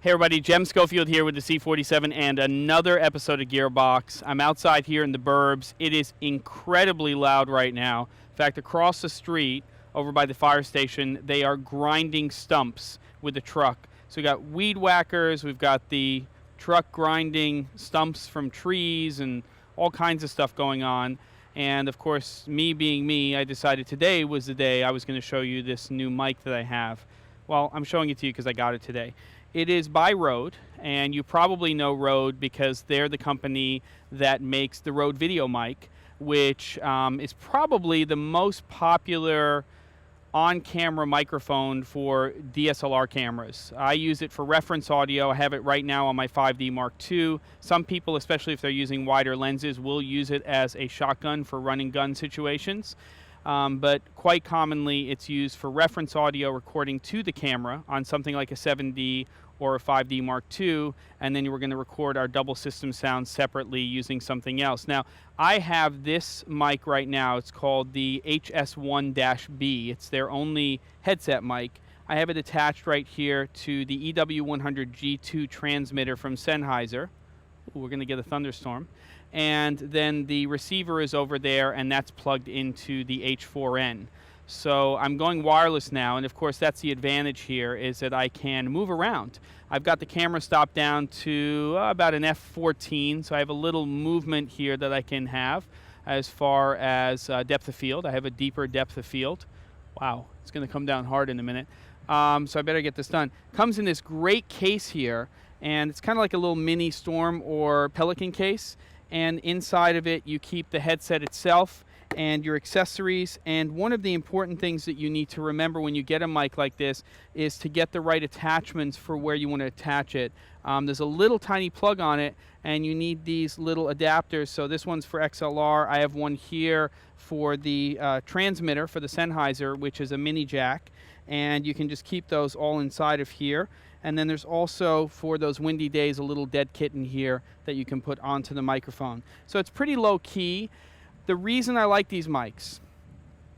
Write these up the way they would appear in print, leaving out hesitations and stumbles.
Hey everybody, Jem Schofield here with the C47 and another episode of Gearbox. I'm outside here in the burbs. It is incredibly loud right now. In fact, across the street, over by the fire station, they are grinding stumps with the truck. So we've got weed whackers, we've got the truck grinding stumps from trees and all kinds of stuff going on. And of course, me being me, I decided today was the day I was going to show you this new mic that I have. Well, I'm showing it to you because I got it today. It is by Rode, and you probably know Rode because they're the company that makes the Rode Video Mic, which is probably the most popular on-camera microphone for DSLR cameras. I use it for reference audio. I have it right now on my 5D Mark II. Some people, especially if they're using wider lenses, will use it as a shotgun for running gun situations. But quite commonly it's used for reference audio recording to the camera on something like a 7D or a 5D Mark II, and then we're going to record our double system sound separately using something else. Now, I have this mic right now. It's called the HS1-B. It's their only headset mic. I have it attached right here to the EW100G2 transmitter from Sennheiser. Ooh, we're going to get a thunderstorm. And then the receiver is over there, and that's plugged into the H4n. So I'm going wireless now, and of course that's the advantage here, is that I can move around. I've got the camera stopped down to about an f14, so I have a little movement here that I can have as far as depth of field. I have a deeper depth of field. Wow, it's going to come down hard in a minute. So I better get this done. Comes in this great case here, and it's kind of like a little mini Storm or Pelican case. And inside of it you keep the headset itself and your accessories. And one of the important things that you need to remember when you get a mic like this is to get the right attachments for where you want to attach it. There's a little tiny plug on it, and you need these little adapters. So this one's for XLR. I have one here for the transmitter for the Sennheiser, which is a mini jack, and you can just keep those all inside of here. And then there's also, for those windy days, a little dead kitten here that you can put onto the microphone. So it's pretty low key. The reason I like these mics,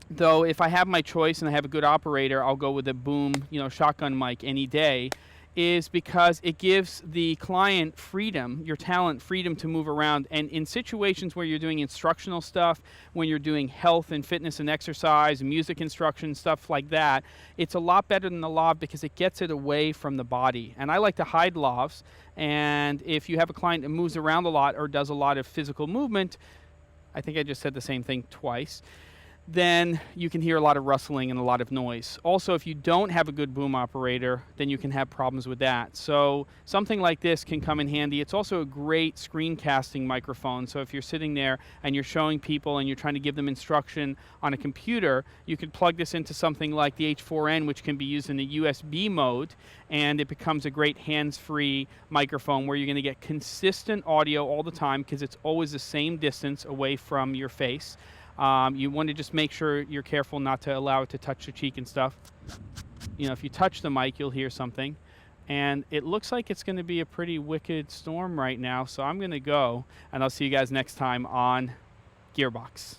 though, if I have my choice and I have a good operator, I'll go with a boom, shotgun mic any day, is because it gives the client freedom, your talent freedom to move around. And in situations where you're doing instructional stuff, when you're doing health and fitness and exercise, music instruction, stuff like that, it's a lot better than the lav because it gets it away from the body. And I like to hide lavs. And if you have a client that moves around a lot or does a lot of physical movement, I think I just said the same thing twice, then you can hear a lot of rustling and a lot of noise. Also, if you don't have a good boom operator, then you can have problems with that. So something like this can come in handy. It's also a great screencasting microphone. So if you're sitting there and you're showing people and you're trying to give them instruction on a computer, you could plug this into something like the H4n, which can be used in the USB mode, and it becomes a great hands-free microphone where you're going to get consistent audio all the time because it's always the same distance away from your face. You want to just make sure you're careful not to allow it to touch your cheek and stuff. If you touch the mic, you'll hear something. And it looks like it's going to be a pretty wicked storm right now, so I'm going to go, and I'll see you guys next time on Gearbox.